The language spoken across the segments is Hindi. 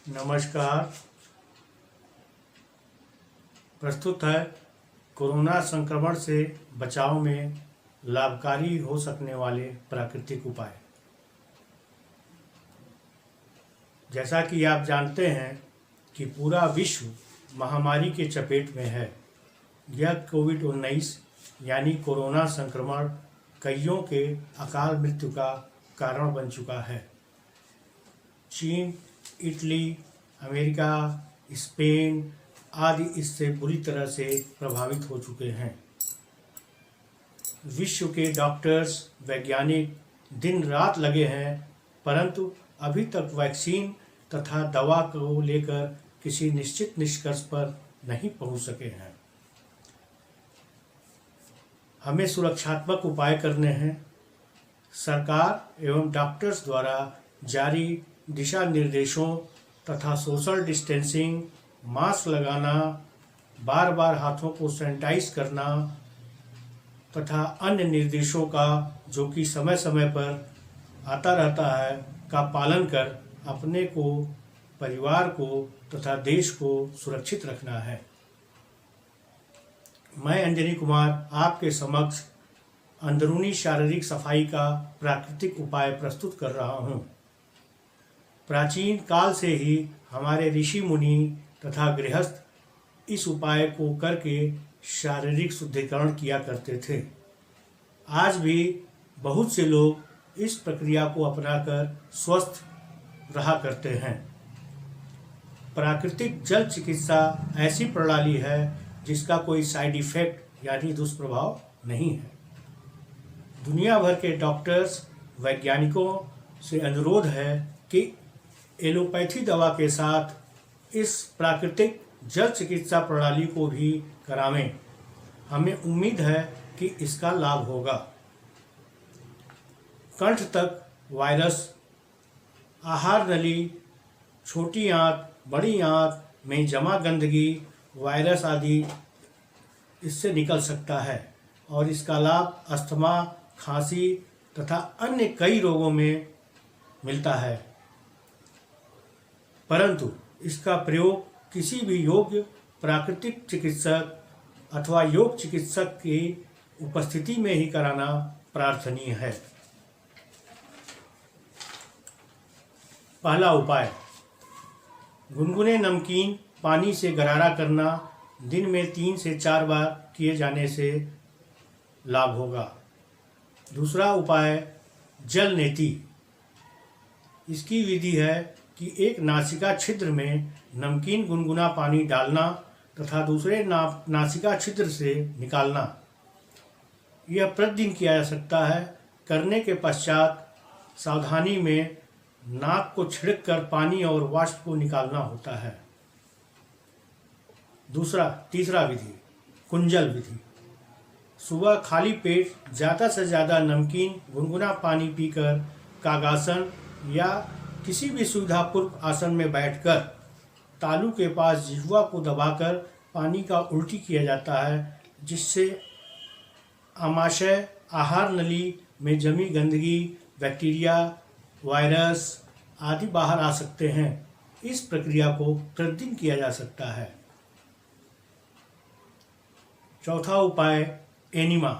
नमस्कार। प्रस्तुत है कोरोना संक्रमण से बचाव में लाभकारी हो सकने वाले प्राकृतिक उपाय। जैसा कि आप जानते हैं कि पूरा विश्व महामारी के चपेट में है। यह कोविड-19 यानी कोरोना संक्रमण कईयों के अकाल मृत्यु का कारण बन चुका है। चीन, इटली, अमेरिका, स्पेन आदि इससे बुरी तरह से प्रभावित हो चुके हैं। विश्व के डॉक्टर्स, वैज्ञानिक दिन रात लगे हैं, परंतु अभी तक वैक्सीन तथा दवा को लेकर किसी निश्चित निष्कर्ष पर नहीं पहुंच सके हैं। हमें सुरक्षात्मक उपाय करने हैं। सरकार एवं डॉक्टर्स द्वारा जारी दिशा निर्देशों तथा सोशल डिस्टेंसिंग, मास्क लगाना, बार बार हाथों को सैनिटाइज करना तथा अन्य निर्देशों का जो कि समय समय पर आता रहता है का पालन कर अपने को, परिवार को तथा देश को सुरक्षित रखना है। मैं अंजनी कुमार आपके समक्ष अंदरूनी शारीरिक सफाई का प्राकृतिक उपाय प्रस्तुत कर रहा हूँ। प्राचीन काल से ही हमारे ऋषि मुनि तथा गृहस्थ इस उपाय को करके शारीरिक शुद्धिकरण किया करते थे। आज भी बहुत से लोग इस प्रक्रिया को अपनाकर स्वस्थ रहा करते हैं। प्राकृतिक जल चिकित्सा ऐसी प्रणाली है जिसका कोई साइड इफेक्ट यानी दुष्प्रभाव नहीं है। दुनिया भर के डॉक्टर्स, वैज्ञानिकों से अनुरोध है कि एलोपैथी दवा के साथ इस प्राकृतिक जल चिकित्सा प्रणाली को भी करावें। हमें उम्मीद है कि इसका लाभ होगा। कंठ तक वायरस, आहार नली, छोटी आंत, बड़ी आंत में जमा गंदगी, वायरस आदि इससे निकल सकता है और इसका लाभ अस्थमा, खांसी तथा अन्य कई रोगों में मिलता है। परंतु इसका प्रयोग किसी भी योग्य प्राकृतिक चिकित्सक अथवा योग चिकित्सक की उपस्थिति में ही कराना प्रार्थनीय है। पहला उपाय, गुनगुने नमकीन पानी से गरारा करना दिन में 3 से 4 बार किए जाने से लाभ होगा। दूसरा उपाय, जल नेति। इसकी विधि है कि एक नासिका छिद्र में नमकीन गुनगुना पानी डालना तथा दूसरे नासिका छिद्र से निकालना। यह प्रतिदिन किया जा सकता है। करने के पश्चात सावधानी में नाक को छिड़क कर पानी और वाष्प को निकालना होता है। तीसरा विधि, कुंजल विधि। सुबह खाली पेट ज़्यादा से ज़्यादा नमकीन गुनगुना पानी पीकर कागासन या किसी भी सुविधापूर्ण आसन में बैठकर तालू के पास जिह्वा को दबाकर पानी का उल्टी किया जाता है, जिससे आमाशय, आहार नली में जमी गंदगी, बैक्टीरिया, वायरस आदि बाहर आ सकते हैं। इस प्रक्रिया को प्रतिदिन किया जा सकता है। चौथा उपाय, एनिमा।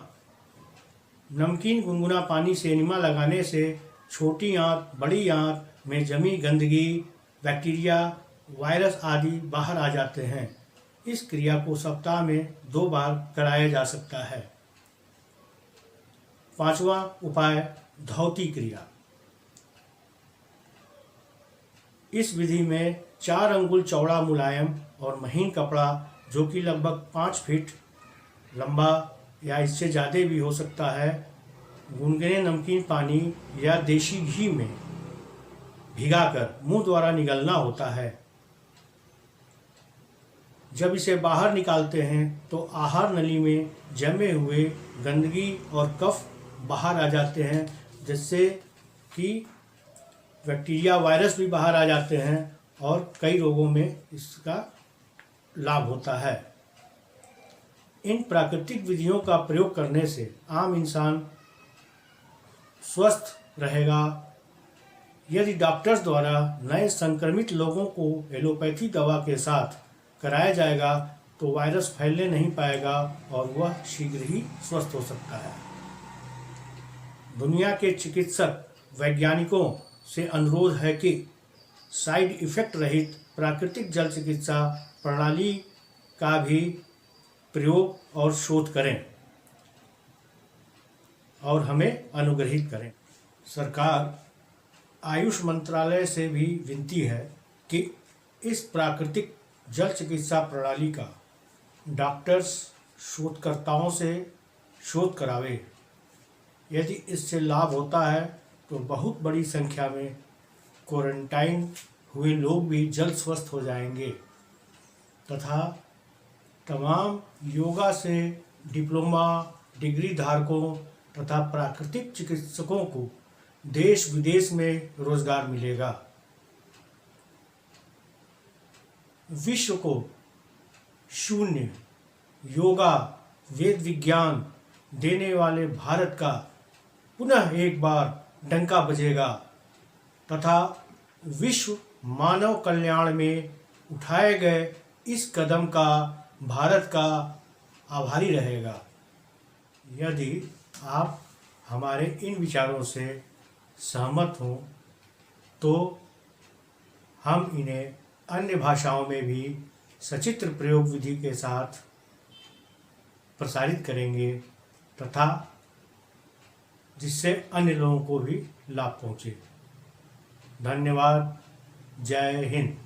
नमकीन गुनगुना पानी से एनिमा लगाने से छोटी आंत, बड़ी आंत में जमी गंदगी, बैक्टीरिया, वायरस आदि बाहर आ जाते हैं। इस क्रिया को सप्ताह में 2 बार कराया जा सकता है। पांचवा उपाय, धौती क्रिया। इस विधि में 4 अंगुल चौड़ा मुलायम और महीन कपड़ा, जो कि लगभग 5 फीट लंबा या इससे ज़्यादा भी हो सकता है, गुनगुने नमकीन पानी या देशी घी में भिगाकर मुंह द्वारा निगलना होता है। जब इसे बाहर निकालते हैं तो आहार नली में जमे हुए गंदगी और कफ बाहर आ जाते हैं, जिससे कि बैक्टीरिया, वायरस भी बाहर आ जाते हैं और कई रोगों में इसका लाभ होता है। इन प्राकृतिक विधियों का प्रयोग करने से आम इंसान स्वस्थ रहेगा, यदि डॉक्टर्स द्वारा नए संक्रमित लोगों को एलोपैथी दवा के साथ कराया जाएगा तो वायरस फैलने नहीं पाएगा और वह शीघ्र ही स्वस्थ हो सकता है। दुनिया के चिकित्सक वैज्ञानिकों से अनुरोध है कि साइड इफेक्ट रहित प्राकृतिक जल चिकित्सा प्रणाली का भी प्रयोग और शोध करें और हमें अनुग्रहित करें। सरकार आयुष मंत्रालय से भी विनती है कि इस प्राकृतिक जल चिकित्सा प्रणाली का डॉक्टर्स शोधकर्ताओं से शोध करावे। यदि इससे लाभ होता है तो बहुत बड़ी संख्या में क्वारंटाइन हुए लोग भी जल्द स्वस्थ हो जाएंगे तथा तमाम योगा से डिप्लोमा डिग्री धारकों तथा प्राकृतिक चिकित्सकों को देश विदेश में रोजगार मिलेगा। विश्व को शून्य योगा वेद विज्ञान देने वाले भारत का पुनः एक बार डंका बजेगा तथा विश्व मानव कल्याण में उठाए गए इस कदम का भारत का आभारी रहेगा। यदि आप हमारे इन विचारों से सहमत हों तो हम इन्हें अन्य भाषाओं में भी सचित्र प्रयोग विधि के साथ प्रसारित करेंगे तथा जिससे अन्य लोगों को भी लाभ पहुँचे। धन्यवाद। जय हिंद।